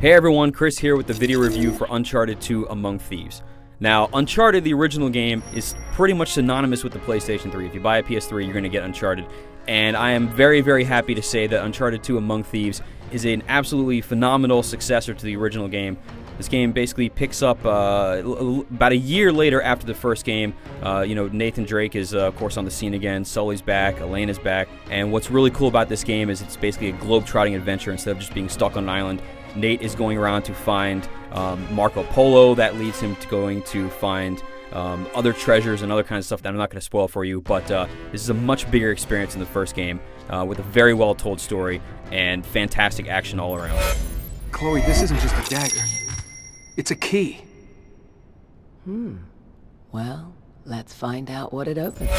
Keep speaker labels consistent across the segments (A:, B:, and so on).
A: Hey everyone, Chris here with the video review for Uncharted 2 Among Thieves. Now, Uncharted, the original game, is pretty much synonymous with the PlayStation 3. If you buy a PS3, you're going to get Uncharted. And I am very, very happy to say that Uncharted 2 Among Thieves is an absolutely phenomenal successor to the original game. This game basically picks up about a year later after the first game. Nathan Drake is, of course, on the scene again. Sully's back. Elena's back. And what's really cool about this game is it's basically a globe-trotting adventure instead of just being stuck on an island. Nate is going around to find Marco Polo. That leads him to going to find other treasures and other kinds of stuff that I'm not going to spoil for you. But this is a much bigger experience than the first game with a very well-told story and fantastic action all around.
B: Chloe, this isn't just a dagger. It's a key.
C: Well, let's find out what it opens.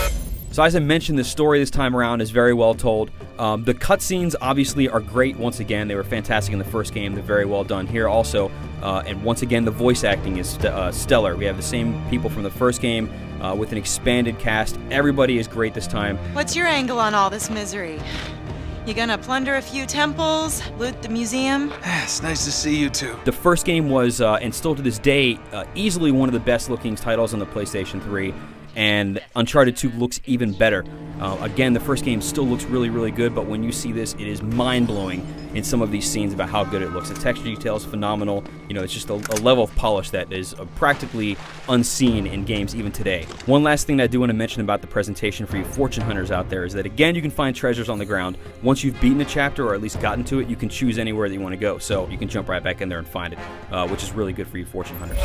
A: So as I mentioned, the story this time around is very well told. The cutscenes obviously are great once again. They were fantastic in the first game. They're very well done here also. And once again, the voice acting is stellar. We have the same people from the first game with an expanded cast. Everybody is great this time.
D: What's your angle on all this misery? You gonna plunder a few temples, loot the museum?
B: It's nice to see you two.
A: The first game was, and still to this day, easily one of the best looking titles on the PlayStation 3. And Uncharted 2 looks even better. Again, the first game still looks really, really good, but when you see this, it is mind-blowing in some of these scenes about how good it looks. The texture detail is phenomenal. You know, it's just a level of polish that is practically unseen in games even today. One last thing that I do want to mention about the presentation for you fortune hunters out there is that, again, you can find treasures on the ground. Once you've beaten a chapter, or at least gotten to it, you can choose anywhere that you want to go. So you can jump right back in there and find it, which is really good for you fortune hunters.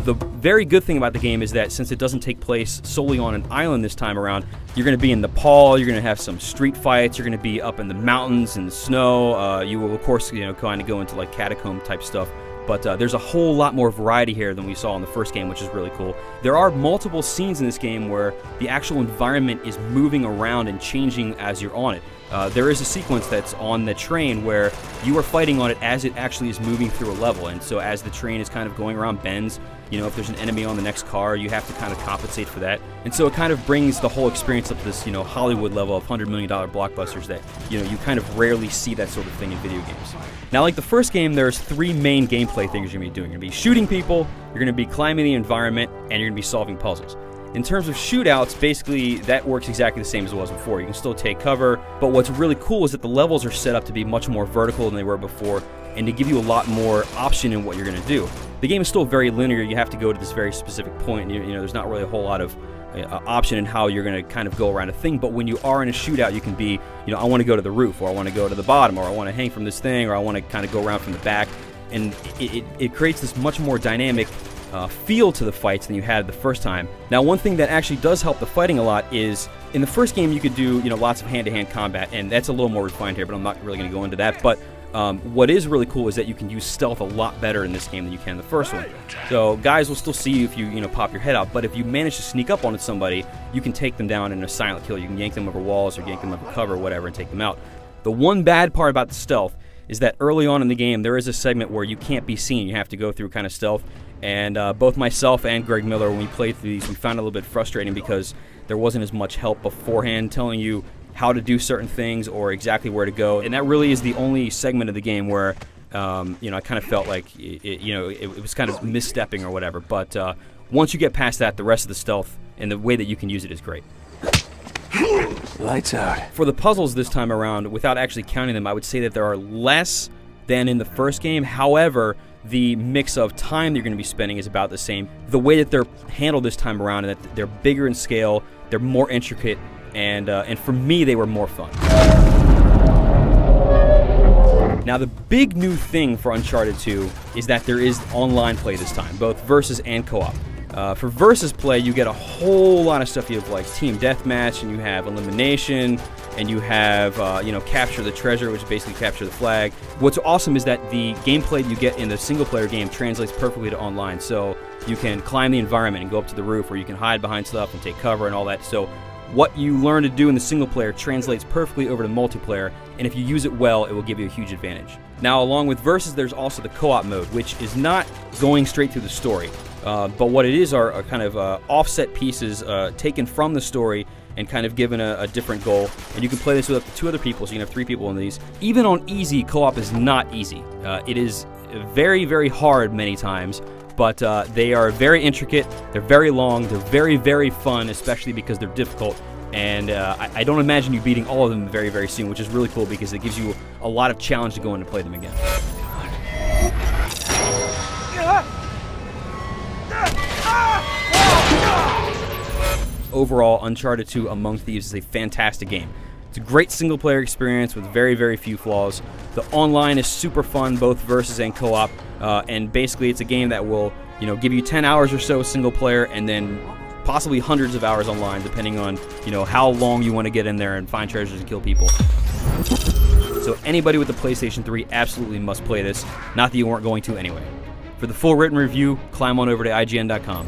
A: The very good thing about the game is that since it doesn't take place solely on an island this time around, you're going to be in Nepal, you're going to have some street fights, you're going to be up in the mountains in the snow. You will, of course, kind of go into like catacomb type stuff. But there's a whole lot more variety here than we saw in the first game, which is really cool. There are multiple scenes in this game where the actual environment is moving around and changing as you're on it. There is a sequence that's on the train where you are fighting on it as it actually is moving through a level. And so as the train is kind of going around bends, if there's an enemy on the next car, you have to kind of compensate for that. And so it kind of brings the whole experience up to this, Hollywood level of $100 million blockbusters that, you kind of rarely see that sort of thing in video games. Now, like the first game, there's three main gameplay things you're going to be doing. You're going to be shooting people, you're going to be climbing the environment, and you're going to be solving puzzles. In terms of shootouts, basically, that works exactly the same as it was before. You can still take cover, but what's really cool is that the levels are set up to be much more vertical than they were before, and to give you a lot more option in what you're going to do. The game is still very linear. You have to go to this very specific point. There's not really a whole lot of option in how you're going to kind of go around a thing, but when you are in a shootout, you can be, I want to go to the roof, or I want to go to the bottom, or I want to hang from this thing, or I want to kind of go around from the back, and it creates this much more dynamic feel to the fights than you had the first time. Now, one thing that actually does help the fighting a lot is, in the first game you could do lots of hand-to-hand combat, and that's a little more refined here, but I'm not really going to go into that. But what is really cool is that you can use stealth a lot better in this game than you can in the first one. So guys will still see you if you pop your head out, but if you manage to sneak up on somebody, you can take them down in a silent kill. You can yank them over walls or yank them over cover or whatever and take them out. The one bad part about the stealth is that early on in the game there is a segment where you can't be seen. You have to go through kind of stealth, and both myself and Greg Miller, when we played through these, we found it a little bit frustrating because there wasn't as much help beforehand telling you how to do certain things or exactly where to go, and that really is the only segment of the game where I kind of felt like it was kind of misstepping or whatever. But once you get past that, the rest of the stealth and the way that you can use it is great.
B: Lights out.
A: For the puzzles this time around, without actually counting them, I would say that there are less than in the first game. However, the mix of time you're going to be spending is about the same. The way that they're handled this time around, and that they're bigger in scale, they're more intricate, and for me, they were more fun. Now, the big new thing for Uncharted 2 is that there is online play this time, both versus and co-op. For versus play, you get a whole lot of stuff. You have like team deathmatch, and you have elimination, and you have capture the treasure, which is basically capture the flag. What's awesome is that the gameplay you get in the single-player game translates perfectly to online. So you can climb the environment and go up to the roof, or you can hide behind stuff and take cover and all that. So what you learn to do in the single player translates perfectly over to multiplayer, and if you use it well, it will give you a huge advantage. Now, along with versus, there's also the co-op mode, which is not going straight through the story. But what it is are kind of offset pieces taken from the story and kind of given a different goal. And you can play this with up to 2 other people, so you can have 3 people in these. Even on easy, co-op is not easy. It is very, very hard many times, but they are very intricate, they're very long, they're very, very fun, especially because they're difficult. And I don't imagine you beating all of them very, very soon, which is really cool because it gives you a lot of challenge to go in and play them again. Overall, Uncharted 2 Among Thieves is a fantastic game. It's a great single-player experience with very, very few flaws. The online is super fun, both versus and co-op, and basically it's a game that will, give you 10 hours or so single-player, and then possibly hundreds of hours online, depending on, how long you want to get in there and find treasures and kill people. So anybody with the PlayStation 3 absolutely must play this. Not that you weren't going to anyway. For the full written review, climb on over to IGN.com.